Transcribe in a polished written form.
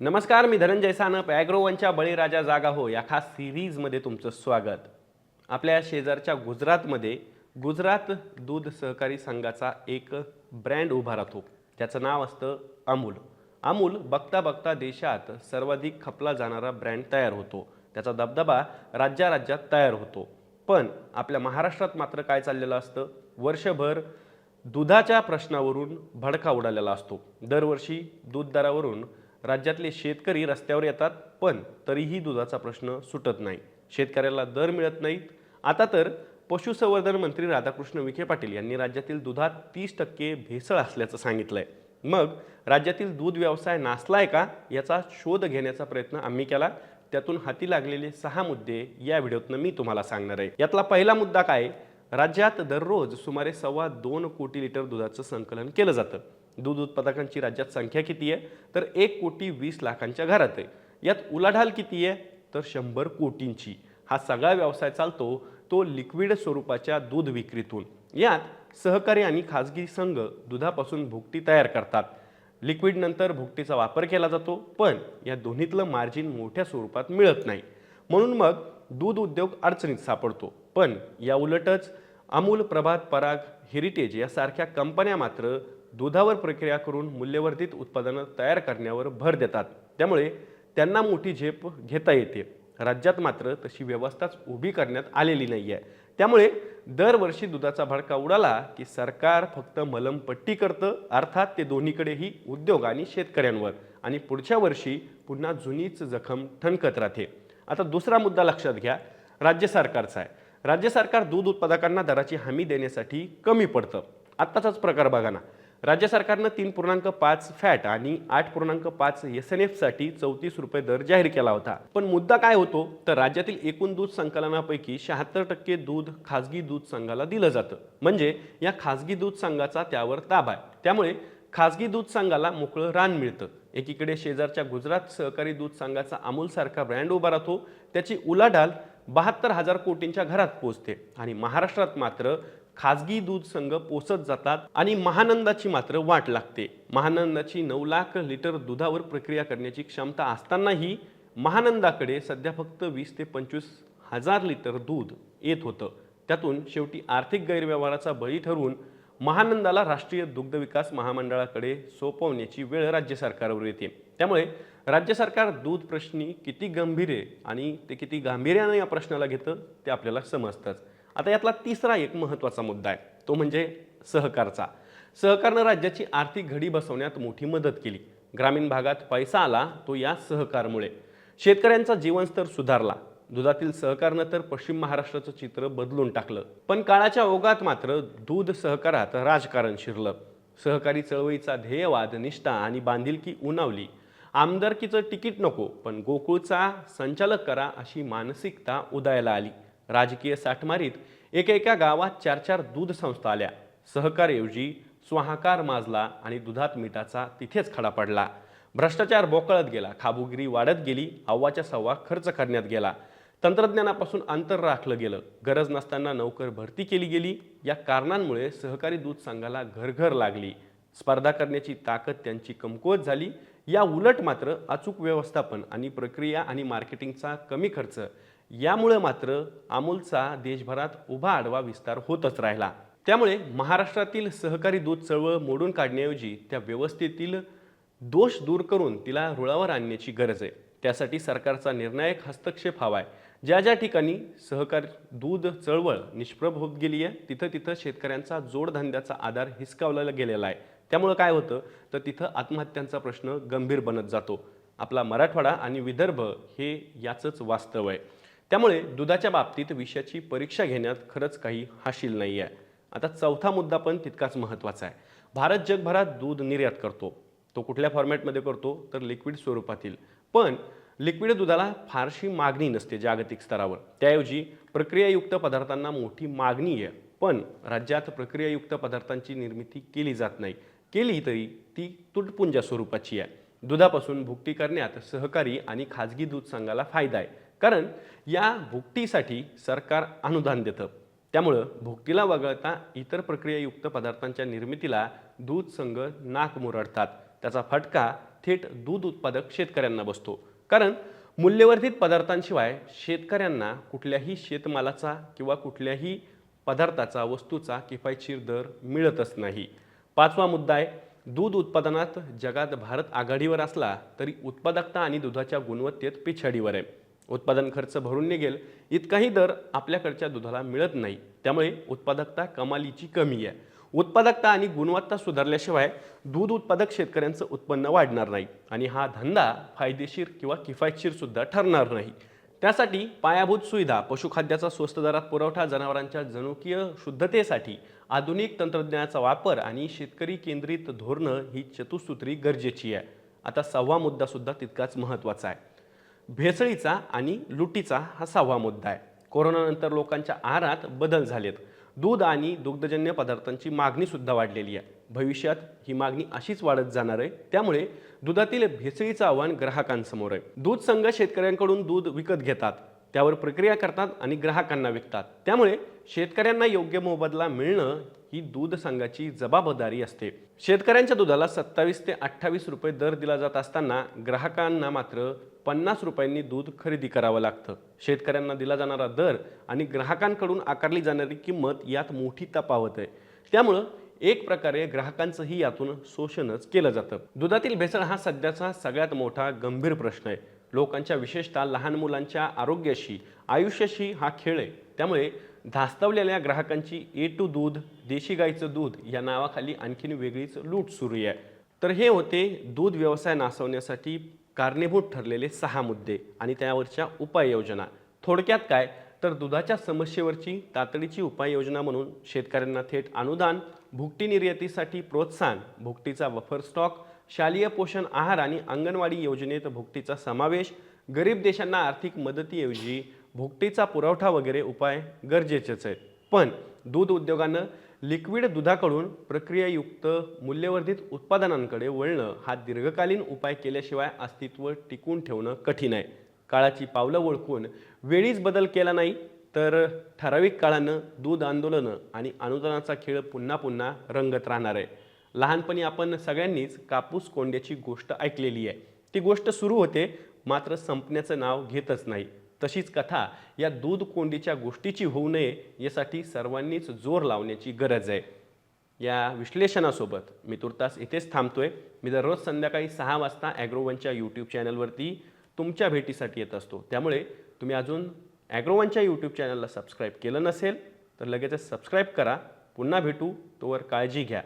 नमस्कार, मी धनंजय सानप. ॲग्रोवनच्या बळीराजा जागा हो या खास सिरीजमध्ये तुमचं स्वागत. आपल्या शेजारच्या गुजरातमध्ये गुजरात दूध सहकारी संघाचा एक ब्रँड उभा राहतो. त्याचं नाव असतं अमूल. अमूल बघता बघता देशात सर्वाधिक खपला जाणारा ब्रँड तयार होतो. त्याचा दबदबा राज्यात तयार होतो. पण आपल्या महाराष्ट्रात मात्र काय चाललेलं असतं? वर्षभर दुधाच्या प्रश्नावरून भडका उडालेला असतो. दरवर्षी दूध दरावरून राज्यातले शेतकरी रस्त्यावर येतात, पण तरीही दुधाचा प्रश्न सुटत नाही. शेतकऱ्याला दर मिळत नाहीत. आता तर पशुसंवर्धन मंत्री राधाकृष्ण विखे पाटील यांनी राज्यातील दुधात 30% भेसळ असल्याचं सांगितलंय. मग राज्यातील दूध व्यवसाय नासलाय का, याचा शोध घेण्याचा प्रयत्न आम्ही केला. त्यातून हाती लागलेले 6 मुद्दे या व्हिडिओतनं मी तुम्हाला सांगणार आहे. यातला पहिला मुद्दा काय? राज्यात दररोज सुमारे 2.25 कोटी लिटर दुधाचं संकलन केलं जातं. दूध उत्पादकांची राज्यात संख्या किती आहे? तर 1,20,00,000च्या घरात आहे. यात उलाढाल किती आहे? तर 100 कोटींची. हा सगळा व्यवसाय चालतो तो लिक्विड स्वरूपाच्या दूध विक्रीतून. यात सहकारी आणि खाजगी संघ दुधापासून भुकटी तयार करतात. लिक्विड नंतर भुकटीचा वापर केला जातो, पण या दोन्हीतलं मार्जिन मोठ्या स्वरूपात मिळत नाही. म्हणून मग दूध उद्योग अडचणीत सापडतो. पण या उलटच अमूल, प्रभात, पराग, हेरिटेज यासारख्या कंपन्या मात्र दुधावर प्रक्रिया करून मूल्यवर्धित उत्पादनं तयार करण्यावर भर देतात. त्यामुळे त्यांना मोठी झेप घेता येते. राज्यात मात्र तशी व्यवस्थाच उभी करण्यात आलेली नाही आहे. त्यामुळे दरवर्षी दुधाचा भडका उडाला की सरकार फक्त मलमपट्टी करतं, अर्थात ते दोन्हीकडेही उद्योग आणि शेतकऱ्यांवर, आणि पुढच्या वर्षी पुन्हा जुनीच जखम ठणकत राहते. आता दुसरा मुद्दा लक्षात घ्या, राज्य सरकारचा आहे. राज्य सरकार दूध उत्पादकांना दराची हमी देण्यासाठी कमी पडतं. आत्ताचाच प्रकार बघा ना, राज्य सरकारनं 3.5 फॅट आणि 8.5 SNF साठी 34 रुपये दर जाहीर केला होता. पण मुद्दा काय होतो? तर राज्यातील एकूण दूध संकलनापैकी 76% दूध खाजगी दूध संघाला दिलं जातं. म्हणजे या खाजगी दूध संघाचा त्यावर ताबा आहे. त्यामुळे खाजगी दूध संघाला मोकळं रान मिळतं. एकीकडे शेजारच्या गुजरात सहकारी दूध संघाचा अमूलसारखा ब्रँड उभा राहतो. त्याची उलाढाल 72,000 कोटींच्या घरात पोहोचते. आणि महाराष्ट्रात मात्र खाजगी दूध संघ पोसत जातात आणि महानंदाची मात्र वाट लागते. महानंदाची 9 लाख लिटर दुधावर प्रक्रिया करण्याची क्षमता असतानाही महानंदाकडे सध्या फक्त 20 ते 25 हजार लिटर दूध येत होतं. त्यातून शेवटी आर्थिक गैरव्यवहाराचा बळी ठरून महानंदाला राष्ट्रीय दुग्ध विकास महामंडळाकडे सोपवण्याची वेळ राज्य सरकारवर येते. त्यामुळे राज्य सरकार दूध प्रश्नी किती गंभीर आहे आणि ते किती गांभीर्याने या प्रश्नाला घेतं ते आपल्याला समजतंच. आता यातला तिसरा एक महत्त्वाचा मुद्दा आहे, तो म्हणजे सहकारचा. सहकारनं राज्याची आर्थिक घडी बसवण्यात मोठी मदत केली. ग्रामीण भागात पैसा आला तो या सहकारमुळे. शेतकऱ्यांचा जीवनस्तर सुधारला. दुधातील सहकारनं तर पश्चिम महाराष्ट्राचं चित्र बदलून टाकलं. पण काळाच्या ओघात मात्र दूध सहकारात राजकारण शिरलं. सहकारी चळवळीचा ध्येयवाद, निष्ठा आणि बांधिलकी उणावली. आमदारकीचं तिकीट नको, पण गोकुळचा संचालक करा अशी मानसिकता उदयाला आली. राजकीय साठमारीत एका गावात 4 दूध संस्था आल्या. सहकारऐवजी स्वाहाकार माजला आणि दुधात मिठाचा तिथेच खडा पडला. भ्रष्टाचार बोकळत गेला. खाबुगिरी वाढत गेली. अव्वाच्या सव्वा खर्च करण्यात गेला. तंत्रज्ञानापासून अंतर राखलं गेलं. गरज नसताना नोकर भरती केली गेली. या कारणांमुळे सहकारी दूध संघाला घरघर लागली. स्पर्धा करण्याची ताकद त्यांची कमकुवत झाली. या उलट मात्र अचूक व्यवस्थापन आणि प्रक्रिया आणि मार्केटिंगचा कमी खर्च यामुळे मात्र अमूलचा देशभरात उभा आडवा विस्तार होतच राहिला. त्यामुळे महाराष्ट्रातील सहकारी दूध चळवळ मोडून काढण्याऐवजी त्या व्यवस्थेतील दोष दूर करून तिला रुळावर आणण्याची गरज आहे. त्यासाठी सरकारचा निर्णायक हस्तक्षेप हवा आहे. ज्या ठिकाणी सहकारी दूध चळवळ निष्प्रभ होत गेली आहे, तिथं शेतकऱ्यांचा जोडधंद्याचा आधार हिसकावला गेलेला आहे. त्यामुळे काय होतं तर तिथं आत्महत्यांचा प्रश्न गंभीर बनत जातो. आपला मराठवाडा आणि विदर्भ हे याचंच वास्तव आहे. त्यामुळे दुधाच्या बाबतीत विषयाची परीक्षा घेण्यात खरंच काही हाशील नाही आहे. आता चौथा मुद्दा पण तितकाच महत्त्वाचा आहे. भारत जगभरात दूध निर्यात करतो. तो कुठल्या फॉर्मॅटमध्ये करतो तर लिक्विड स्वरूपातील. पण लिक्विड दुधाला फारशी मागणी नसते जागतिक स्तरावर. त्याऐवजी प्रक्रियायुक्त पदार्थांना मोठी मागणी आहे. पण राज्यात प्रक्रियायुक्त पदार्थांची निर्मिती केली जात नाही. केली तरी ती तुटपुंजा स्वरूपाची आहे. दुधापासून भुकटी करण्यात सहकारी आणि खाजगी दूध संघाला फायदा आहे, कारण या भुकटीसाठी सरकार अनुदान देतं. त्यामुळं भुकटीला वगळता इतर प्रक्रियायुक्त पदार्थांच्या निर्मितीला दूध संघ नाक मुरडतात. त्याचा फटका थेट दूध उत्पादक शेतकऱ्यांना बसतो. कारण मूल्यवर्धित पदार्थांशिवाय शेतकऱ्यांना कुठल्याही शेतमालाचा किंवा कुठल्याही पदार्थाचा वस्तूचा किफायतशीर दर मिळतच नाही. पाचवा मुद्दा आहे, दूध उत्पादनात जगात भारत आघाडीवर असला तरी उत्पादकता आणि दुधाच्या गुणवत्तेत पिछाडीवर आहे. उत्पादन खर्च भरून निघेल इतकाही दर आपल्याकडच्या दुधाला मिळत नाही. त्यामुळे उत्पादकता कमालीची कमी आहे. उत्पादकता आणि गुणवत्ता सुधारल्याशिवाय दूध उत्पादक शेतकऱ्यांचं उत्पन्न वाढणार नाही आणि हा धंदा फायदेशीर किंवा किफायतशीर सुद्धा ठरणार नाही. त्यासाठी पायाभूत सुविधा, पशुखाद्याचा स्वस्त दरात पुरवठा, जनावरांच्या जनुकीय शुद्धतेसाठी आधुनिक तंत्रज्ञानाचा वापर आणि शेतकरी केंद्रित धोरणं ही चतुसूत्री गरजेची आहे. आता सहावा मुद्दा सुद्धा तितकाच महत्त्वाचा आहे. भेसळीचा आणि लुटीचा हा सहावा मुद्दा आहे. कोरोनानंतर लोकांच्या आहारात बदल झालेत. दूध आणि दुग्धजन्य पदार्थांची मागणी सुद्धा वाढलेली आहे. भविष्यात ही मागणी अशीच वाढत जाणार आहे. त्यामुळे दुधातील भेसळीचं आव्हान ग्राहकांसमोर आहे. दूध संघ शेतकऱ्यांकडून दूध विकत घेतात, त्यावर प्रक्रिया करतात आणि ग्राहकांना विकतात. त्यामुळे शेतकऱ्यांना योग्य मोबदला मिळणं ही दूध संघाची जबाबदारी असते. शेतकऱ्यांच्या दुधाला 27 ते 28 रुपये दर दिला जात असताना ग्राहकांना मात्र 50 रुपयांनी दूध खरेदी करावं लागतं. शेतकऱ्यांना दिला जाणारा दर आणि ग्राहकांकडून आकारली जाणारी किंमत यात मोठी तफावत आहे. त्यामुळं एक प्रकारे ग्राहकांचंही यातून शोषणच केलं जातं. दुधातील भेसळ हा सध्याचा सगळ्यात मोठा गंभीर प्रश्न आहे. लोकांच्या, विशेषतः लहान मुलांच्या आरोग्याशी, आयुष्याशी हा खेळ आहे. त्यामुळे धास्तवलेल्या ग्राहकांची ए टू दूध, देशी गाईचं दूध या नावाखाली आणखीन वेगळीच लूट सुरू आहे. तर हे होते दूध व्यवसाय नासवण्यासाठी कारणीभूत ठरलेले 6 मुद्दे आणि त्यावरच्या उपाययोजना. थोडक्यात काय तर दुधाच्या समस्येवरची तातडीची उपाययोजना म्हणून शेतकऱ्यांना थेट अनुदान, भुकटी निर्यातीसाठी प्रोत्साहन, भुकटीचा बफर स्टॉक, शालेय पोषण आहार आणि अंगणवाडी योजनेत भुकटीचा समावेश, गरीब देशांना आर्थिक मदतीऐवजी भुकटीचा पुरवठा वगैरे उपाय गरजेचेच आहेत. पण दूध उद्योगानं लिक्विड दुधाकडून प्रक्रियायुक्त मूल्यवर्धित उत्पादनांकडे वळणं हा दीर्घकालीन उपाय केल्याशिवाय अस्तित्व टिकून ठेवणं कठीण आहे. काळाची पावलं ओळखून वेळीच बदल केला नाही तर ठराविक काळानं दूध आंदोलनं आणि अनुदानाचा खेळ पुन्हा पुन्हा रंगत राहणार आहे. लहानपणी आपण सगळ्यांनीच कापूस कोंड्याची गोष्ट ऐकलेली आहे. ती गोष्ट सुरू होते मात्र संपण्याचं नाव घेतच नाही. तशीच कथा या दूध कोंडीच्या गोष्टीची होऊ नये यासाठी सर्वांनीच जोर लावण्याची गरज आहे. या विश्लेषणासोबत मी तुर्तास इथेच थांबतोय. मी दररोज संध्याकाळी 6 वाजता ॲग्रोवनच्या यूट्यूब चॅनलवरती तुमच्या भेटीसाठी येत असतो. त्यामुळे तुम्ही अजून ॲग्रोवनच्या यूट्यूब चॅनलला सबस्क्राईब केलं नसेल तर लगेचच सबस्क्राईब करा. पुन्हा भेटू, तोवर काळजी घ्या.